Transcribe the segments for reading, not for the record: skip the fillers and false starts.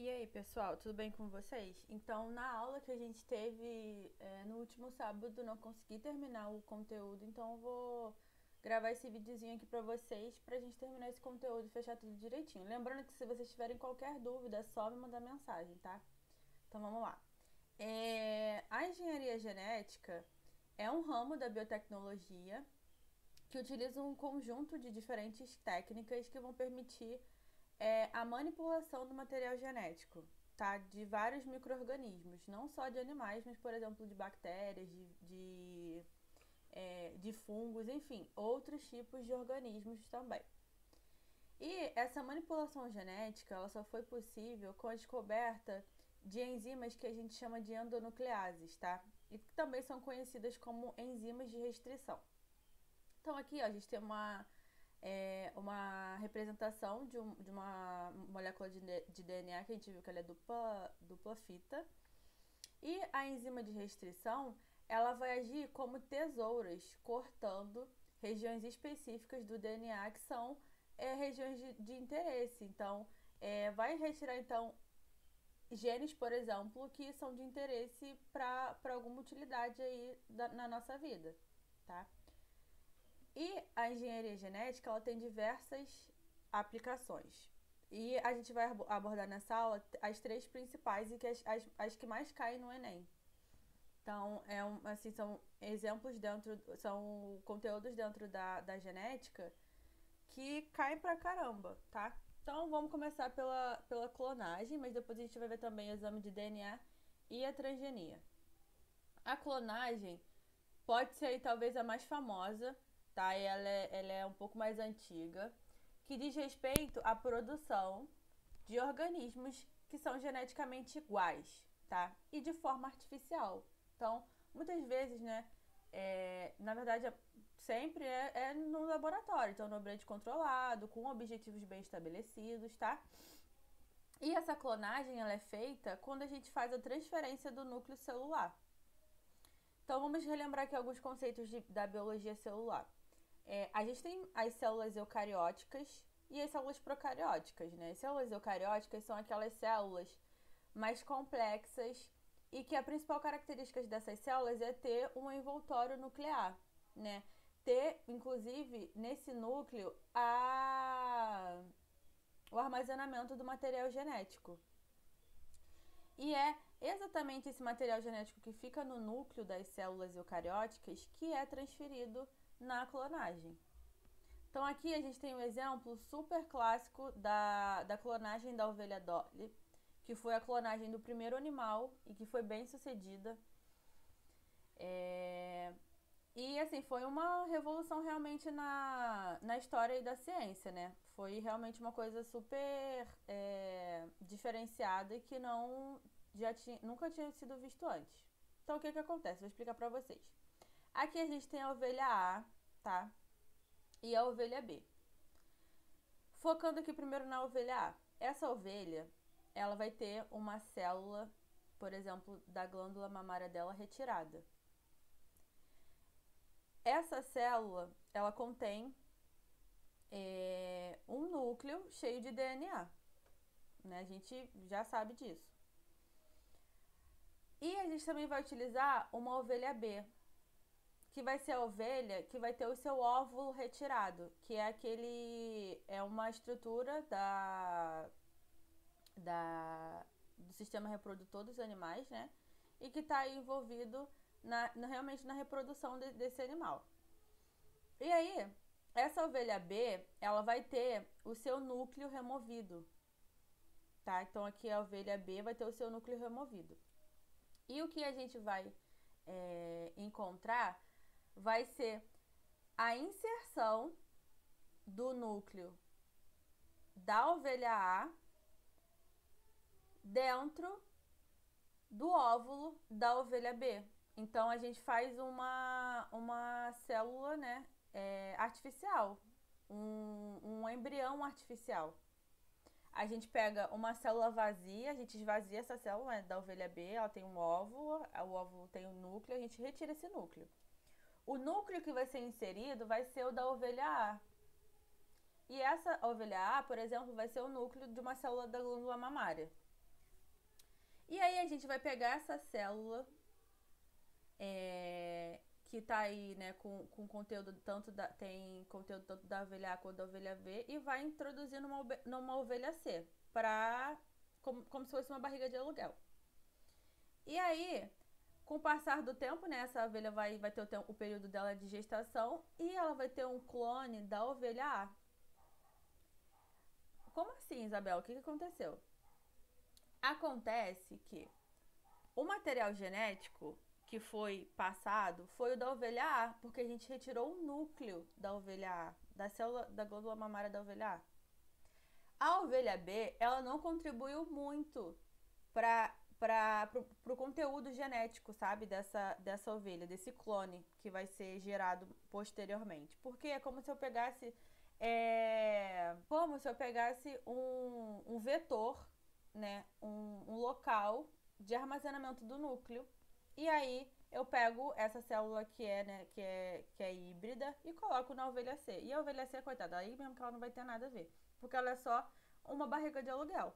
E aí, pessoal, tudo bem com vocês? Então, na aula que a gente teve no último sábado, não consegui terminar o conteúdo, então eu vou gravar esse videozinho aqui pra vocês, pra gente terminar esse conteúdo e fechar tudo direitinho. Lembrando que se vocês tiverem qualquer dúvida, é só me mandar mensagem, tá? Então, vamos lá. A engenharia genética é um ramo da biotecnologia que utiliza um conjunto de diferentes técnicas que vão permitir a manipulação do material genético, tá? De vários micro-organismos, não só de animais, mas, por exemplo, de bactérias, de fungos, enfim, outros tipos de organismos também. E essa manipulação genética, ela só foi possível com a descoberta de enzimas que a gente chama de endonucleases, tá? E que também são conhecidas como enzimas de restrição. Então aqui ó, a gente tem uma representação de uma molécula de DNA que a gente viu que ela é dupla fita. E a enzima de restrição, ela vai agir como tesouras, cortando regiões específicas do DNA que são regiões de interesse. Então, vai retirar então genes, por exemplo, que são de interesse para alguma utilidade aí na nossa vida, tá? E a engenharia genética, ela tem diversas aplicações. E a gente vai abordar nessa aula as três principais e que as que mais caem no Enem. Então, assim, são exemplos são conteúdos dentro da genética que caem pra caramba, tá? Então, vamos começar pela clonagem, mas depois a gente vai ver também o exame de DNA e a transgenia. A clonagem pode ser talvez a mais famosa, tá? Ela é um pouco mais antiga, que diz respeito à produção de organismos que são geneticamente iguais, tá? E de forma artificial. Então, muitas vezes, né? Na verdade, sempre é no laboratório, então no ambiente controlado, com objetivos bem estabelecidos, tá? E essa clonagem ela é feita quando a gente faz a transferência do núcleo celular. Então vamos relembrar aqui alguns conceitos da biologia celular. A gente tem as células eucarióticas e as células procarióticas, né? As células eucarióticas são aquelas células mais complexas e que a principal característica dessas células é ter um envoltório nuclear, né? Ter, inclusive, nesse núcleo, o armazenamento do material genético. E é exatamente esse material genético que fica no núcleo das células eucarióticas que é transferido na clonagem. Então aqui a gente tem um exemplo super clássico da clonagem da ovelha Dolly, que foi a clonagem do primeiro animal e que foi bem sucedida. E assim, foi uma revolução realmente na história da ciência, né? Foi realmente uma coisa super diferenciada e que nunca tinha sido visto antes. Então o que acontece? Vou explicar pra vocês. Aqui a gente tem a ovelha A, tá? E a ovelha B. Focando aqui primeiro na ovelha A. Essa ovelha, ela vai ter uma célula, por exemplo, da glândula mamária dela retirada. Essa célula, ela contém um núcleo cheio de DNA, né? A gente já sabe disso. E a gente também vai utilizar uma ovelha B, que vai ser a ovelha que vai ter o seu óvulo retirado, que é uma estrutura do sistema reprodutor dos animais, né? E que está envolvido realmente na reprodução desse animal. E aí, essa ovelha B, ela vai ter o seu núcleo removido, tá? Então aqui a ovelha B vai ter o seu núcleo removido. E o que a gente vai encontrar vai ser a inserção do núcleo da ovelha A dentro do óvulo da ovelha B. Então a gente faz uma célula, né, artificial, um embrião artificial. A gente pega uma célula vazia, a gente esvazia essa célula, né, da ovelha B, ela tem um óvulo, o óvulo tem um núcleo, a gente retira esse núcleo. O núcleo que vai ser inserido vai ser o da ovelha A. E essa ovelha A, por exemplo, vai ser o núcleo de uma célula da glândula mamária. E aí a gente vai pegar essa célula que tá aí, né, com conteúdo tem conteúdo tanto da ovelha A quanto da ovelha V e vai introduzir numa ovelha C, como se fosse uma barriga de aluguel. E aí, com o passar do tempo, né, essa ovelha vai ter o período dela de gestação e ela vai ter um clone da ovelha A. Como assim, Isabel? O que aconteceu? Acontece que o material genético que foi passado foi o da ovelha A, porque a gente retirou o núcleo da ovelha A, da célula da glândula mamária da ovelha A. A ovelha B, ela não contribuiu muito para o conteúdo genético, sabe, dessa ovelha, desse clone que vai ser gerado posteriormente. Porque é como se eu pegasse um vetor, né, um local de armazenamento do núcleo, e aí eu pego essa célula que é híbrida e coloco na ovelha C. E a ovelha C, coitada, aí mesmo que ela não vai ter nada a ver, porque ela é só uma barriga de aluguel.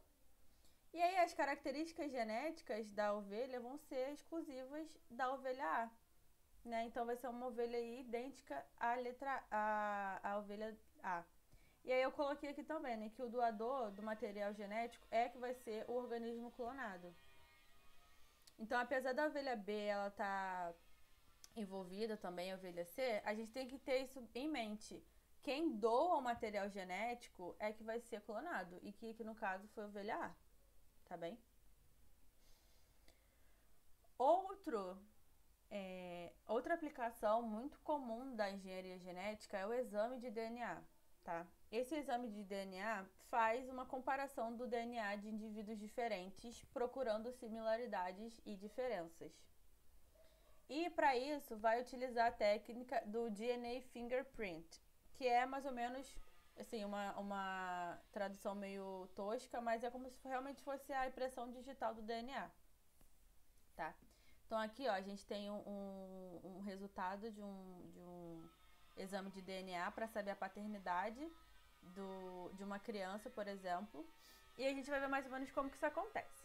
E aí as características genéticas da ovelha vão ser exclusivas da ovelha A, né? Então vai ser uma ovelha aí idêntica à ovelha A. E aí eu coloquei aqui também, né, que o doador do material genético é que vai ser o organismo clonado. Então, apesar da ovelha B ela tá envolvida também, a ovelha C, a gente tem que ter isso em mente. Quem doa o material genético é que vai ser clonado, e que no caso foi a ovelha A, tá bem? Outra aplicação muito comum da engenharia genética é o exame de DNA, tá? Esse exame de DNA faz uma comparação do DNA de indivíduos diferentes, procurando similaridades e diferenças. E para isso vai utilizar a técnica do DNA fingerprint, que é mais ou menos assim, uma tradução meio tosca, mas é como se realmente fosse a impressão digital do DNA, tá? Então aqui, ó, a gente tem um resultado de um exame de DNA para saber a paternidade de uma criança, por exemplo, e a gente vai ver mais ou menos como que isso acontece.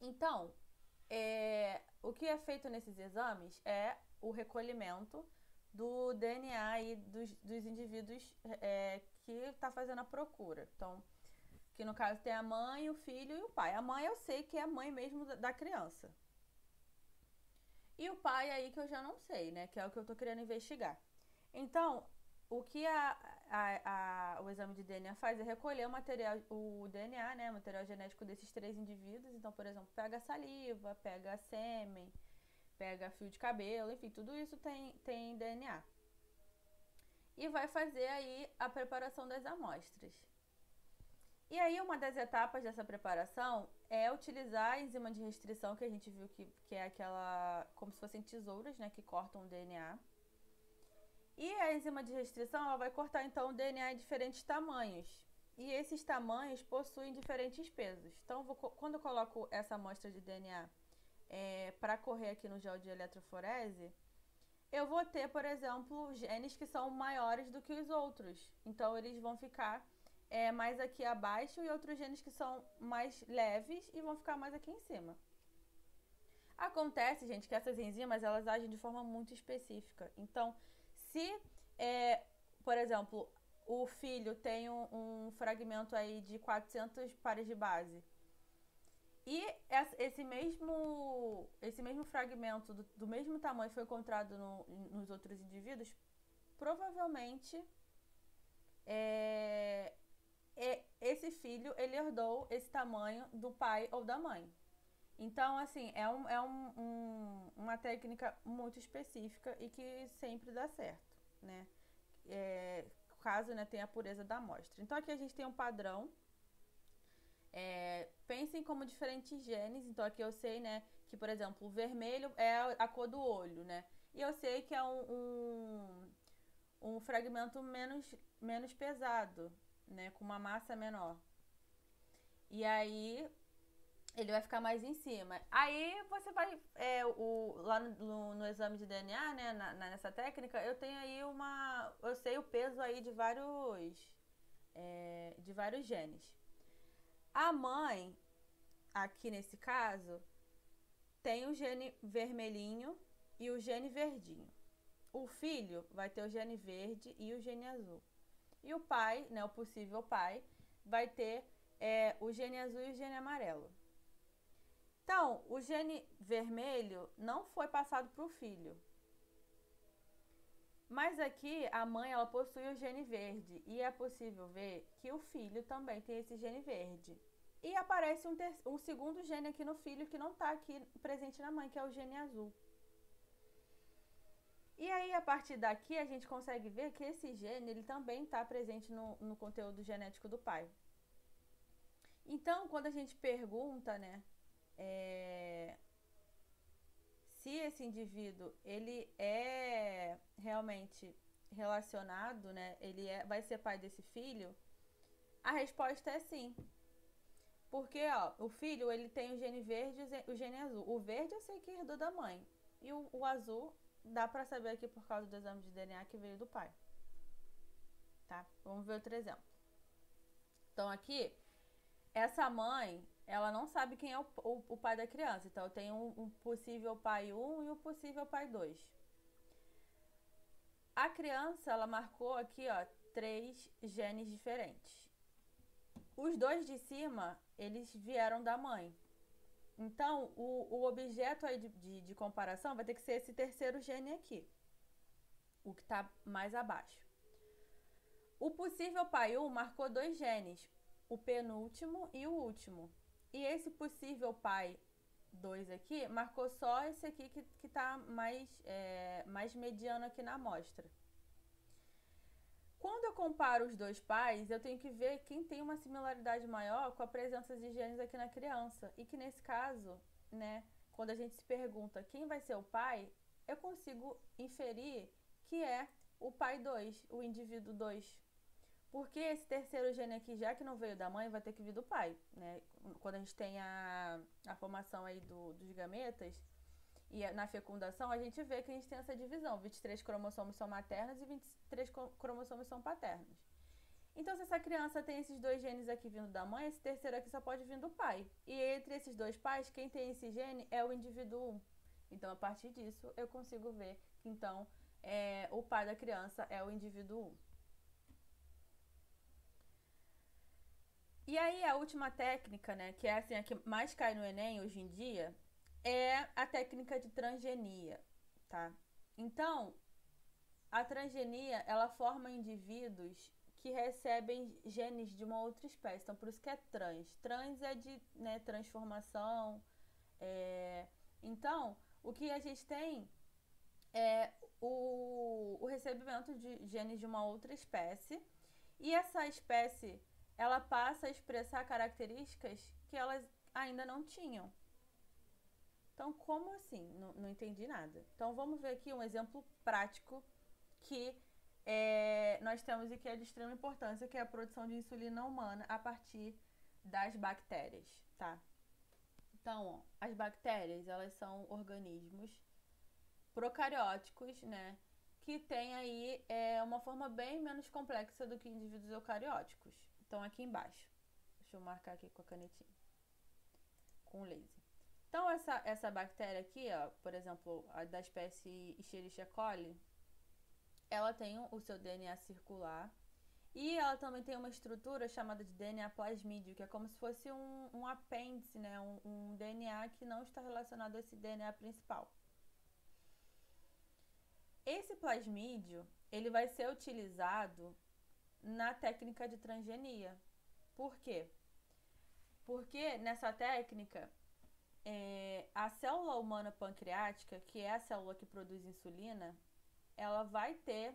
Então, o que é feito nesses exames é o recolhimento do DNA aí dos indivíduos que está fazendo a procura. Então, que no caso tem a mãe, o filho e o pai. A mãe eu sei que é a mãe mesmo da criança. E o pai aí que eu já não sei, né? Que é o que eu tô querendo investigar. Então, o que o exame de DNA faz é recolher o DNA, né? O material genético desses 3 indivíduos. Então, por exemplo, pega saliva, pega sêmen, pega fio de cabelo, enfim, tudo isso tem DNA. E vai fazer aí a preparação das amostras. E aí, uma das etapas dessa preparação é utilizar a enzima de restrição, que a gente viu que é aquela, como se fossem tesouras, né, que cortam o DNA. E a enzima de restrição, ela vai cortar, então, o DNA em diferentes tamanhos. E esses tamanhos possuem diferentes pesos. Então, quando eu coloco essa amostra de DNA para correr aqui no gel de eletroforese, eu vou ter, por exemplo, genes que são maiores do que os outros. Então, eles vão ficar mais aqui abaixo e outros genes que são mais leves e vão ficar mais aqui em cima. Acontece, gente, que essas enzimas, elas agem de forma muito específica. Então, se, por exemplo, o filho tem um fragmento aí de 400 pares de base e esse mesmo fragmento do mesmo tamanho foi encontrado nos outros indivíduos, provavelmente esse filho, ele herdou esse tamanho do pai ou da mãe. Então, assim, é uma técnica muito específica e que sempre dá certo, né? Caso, né, tenha a pureza da amostra. Então, aqui a gente tem um padrão. Pensem como diferentes genes. Então, aqui eu sei, né, que, por exemplo, o vermelho é a cor do olho, né? E eu sei que é um fragmento menos pesado, né, com uma massa menor. E aí ele vai ficar mais em cima. Aí você vai lá no exame de DNA, né, nessa técnica, eu tenho aí eu sei o peso aí de vários genes. A mãe, aqui nesse caso, tem o gene vermelhinho e o gene verdinho. O filho vai ter o gene verde e o gene azul. E o pai, né, o possível pai, vai ter o gene azul e o gene amarelo. Então, o gene vermelho não foi passado para o filho. Mas aqui a mãe ela possui o gene verde e é possível ver que o filho também tem esse gene verde. E aparece um segundo gene aqui no filho que não está aqui presente na mãe, que é o gene azul. E aí, a partir daqui, a gente consegue ver que esse gene ele também está presente no conteúdo genético do pai. Então, quando a gente pergunta, né, se esse indivíduo ele é realmente relacionado, né, vai ser pai desse filho, a resposta é sim. Porque, ó, o filho ele tem o gene verde e o gene azul. O verde eu sei que herdou da mãe. E o azul dá pra saber aqui por causa do exame de DNA que veio do pai. Tá? Vamos ver outro exemplo. Então aqui, essa mãe, ela não sabe quem é o pai da criança. Então eu tenho um possível pai 1 e um possível pai 2. A criança, ela marcou aqui, ó, 3 genes diferentes. Os dois de cima, eles vieram da mãe. Então, o objeto aí de comparação vai ter que ser esse terceiro gene aqui. O que está mais abaixo. O possível pai 1 marcou 2 genes. O penúltimo e o último. E esse possível pai 2 aqui, marcou só esse aqui que está mais mediano aqui na amostra. Quando eu comparo os dois pais, eu tenho que ver quem tem uma similaridade maior com a presença de genes aqui na criança. E que nesse caso, né, quando a gente se pergunta quem vai ser o pai, eu consigo inferir que é o pai 2, o indivíduo 2. Porque esse terceiro gene aqui, já que não veio da mãe, vai ter que vir do pai, né? Quando a gente tem a formação aí dos gametas, e na fecundação, a gente vê que a gente tem essa divisão. 23 cromossomos são maternos e 23 cromossomos são paternos. Então, se essa criança tem esses 2 genes aqui vindo da mãe, esse terceiro aqui só pode vir do pai. E entre esses 2 pais, quem tem esse gene é o indivíduo 1. Então, a partir disso, eu consigo ver que, então, o pai da criança é o indivíduo 1. E aí, a última técnica, né, que é assim, a que mais cai no Enem hoje em dia, é a técnica de transgenia, tá? Então, a transgenia, ela forma indivíduos que recebem genes de uma outra espécie. Então, por isso que é trans. Trans é de, né, transformação. Então, o que a gente tem é o recebimento de genes de uma outra espécie. E essa espécie, ela passa a expressar características que elas ainda não tinham. Então, como assim? Não entendi nada. Então, vamos ver aqui um exemplo prático que nós temos e que é de extrema importância, que é a produção de insulina humana a partir das bactérias, tá? Então, ó, as bactérias, elas são organismos procarióticos, né? Que tem aí uma forma bem menos complexa do que indivíduos eucarióticos. Então, aqui embaixo. Deixa eu marcar aqui com a canetinha. Com o laser. Então, essa bactéria aqui, ó, por exemplo, a da espécie Escherichia coli, ela tem o seu DNA circular e ela também tem uma estrutura chamada de DNA plasmídio, que é como se fosse um apêndice, né? Um DNA que não está relacionado a esse DNA principal. Esse plasmídio, ele vai ser utilizado na técnica de transgenia. Por quê? Porque nessa técnica, a célula humana pancreática, que é a célula que produz insulina, ela vai ter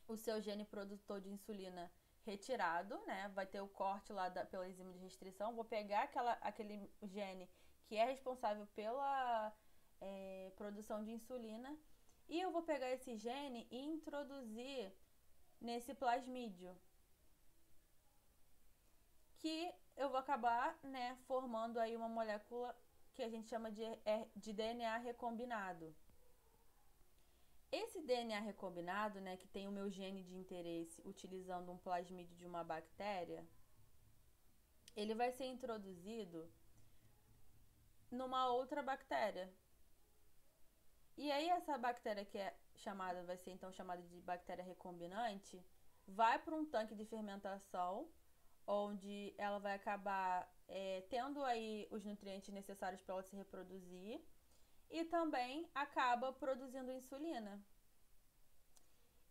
o seu gene produtor de insulina retirado, né? Vai ter o corte lá pela enzima de restrição. Vou pegar aquele gene que é responsável pela produção de insulina e eu vou pegar esse gene e introduzir nesse plasmídio, que eu vou acabar, né, formando aí uma molécula que a gente chama de DNA recombinado. Esse DNA recombinado, né, que tem o meu gene de interesse utilizando um plasmídio de uma bactéria, ele vai ser introduzido numa outra bactéria. E aí essa bactéria que é chamada, vai ser então chamada de bactéria recombinante, vai para um tanque de fermentação, onde ela vai acabar tendo aí os nutrientes necessários para ela se reproduzir e também acaba produzindo insulina.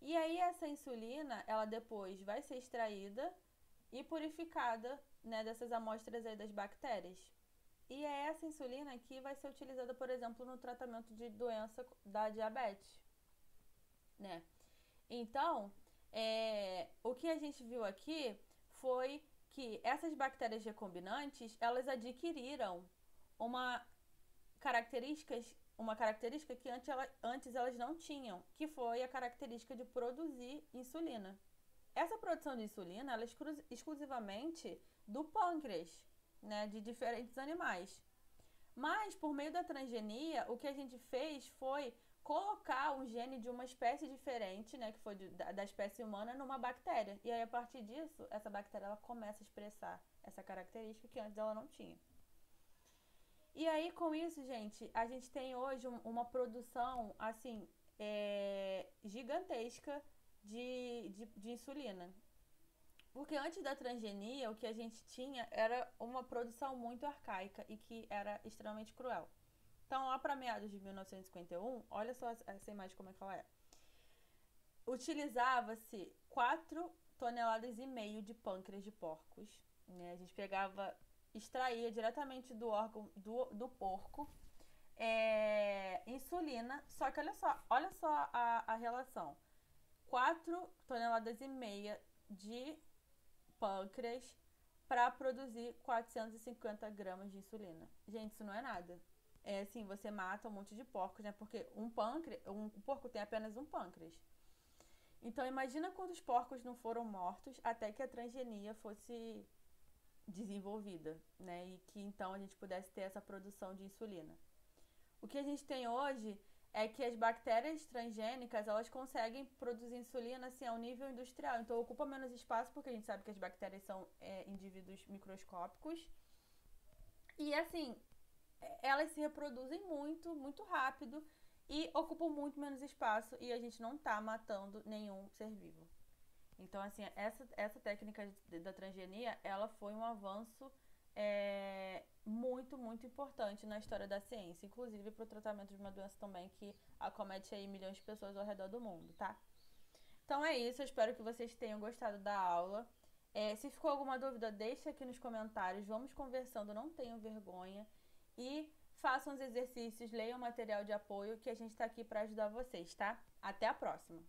E aí essa insulina, ela depois vai ser extraída e purificada, né, dessas amostras aí das bactérias. E é essa insulina que vai ser utilizada, por exemplo, no tratamento de doença da diabetes, né? Então, o que a gente viu aqui foi que essas bactérias recombinantes, elas adquiriram uma característica que antes elas não tinham, que foi a característica de produzir insulina. Essa produção de insulina ela é exclusivamente do pâncreas, né, de diferentes animais. Mas, por meio da transgenia, o que a gente fez foi colocar um gene de uma espécie diferente, né, que foi da espécie humana, numa bactéria. E aí, a partir disso, essa bactéria ela começa a expressar essa característica que antes ela não tinha. E aí, com isso, gente, a gente tem hoje uma produção, assim, gigantesca de insulina. Porque antes da transgenia, o que a gente tinha era uma produção muito arcaica e que era extremamente cruel. Então, lá para meados de 1951, olha só essa imagem como é que ela é. Utilizava-se 4,5 toneladas de pâncreas de porcos, né? A gente extraía diretamente do órgão do porco insulina, só que olha só a relação. 4,5 toneladas de pâncreas para produzir 450 gramas de insulina. Gente, isso não é nada. É assim, você mata um monte de porcos, né? Porque um porco tem apenas um pâncreas. Então, imagina quantos porcos não foram mortos até que a transgenia fosse desenvolvida, né? E que então a gente pudesse ter essa produção de insulina. O que a gente tem hoje é que as bactérias transgênicas, elas conseguem produzir insulina assim, a um nível industrial. Então, ocupa menos espaço, porque a gente sabe que as bactérias são indivíduos microscópicos. E, assim, elas se reproduzem muito, muito rápido e ocupam muito menos espaço e a gente não está matando nenhum ser vivo. Então, assim, essa técnica da transgenia, ela foi um avanço muito, muito importante na história da ciência, inclusive para o tratamento de uma doença também que acomete aí milhões de pessoas ao redor do mundo, tá? Então é isso, eu espero que vocês tenham gostado da aula. Se ficou alguma dúvida, deixa aqui nos comentários, vamos conversando, não tenham vergonha e façam os exercícios, leiam o material de apoio que a gente está aqui para ajudar vocês, tá? Até a próxima!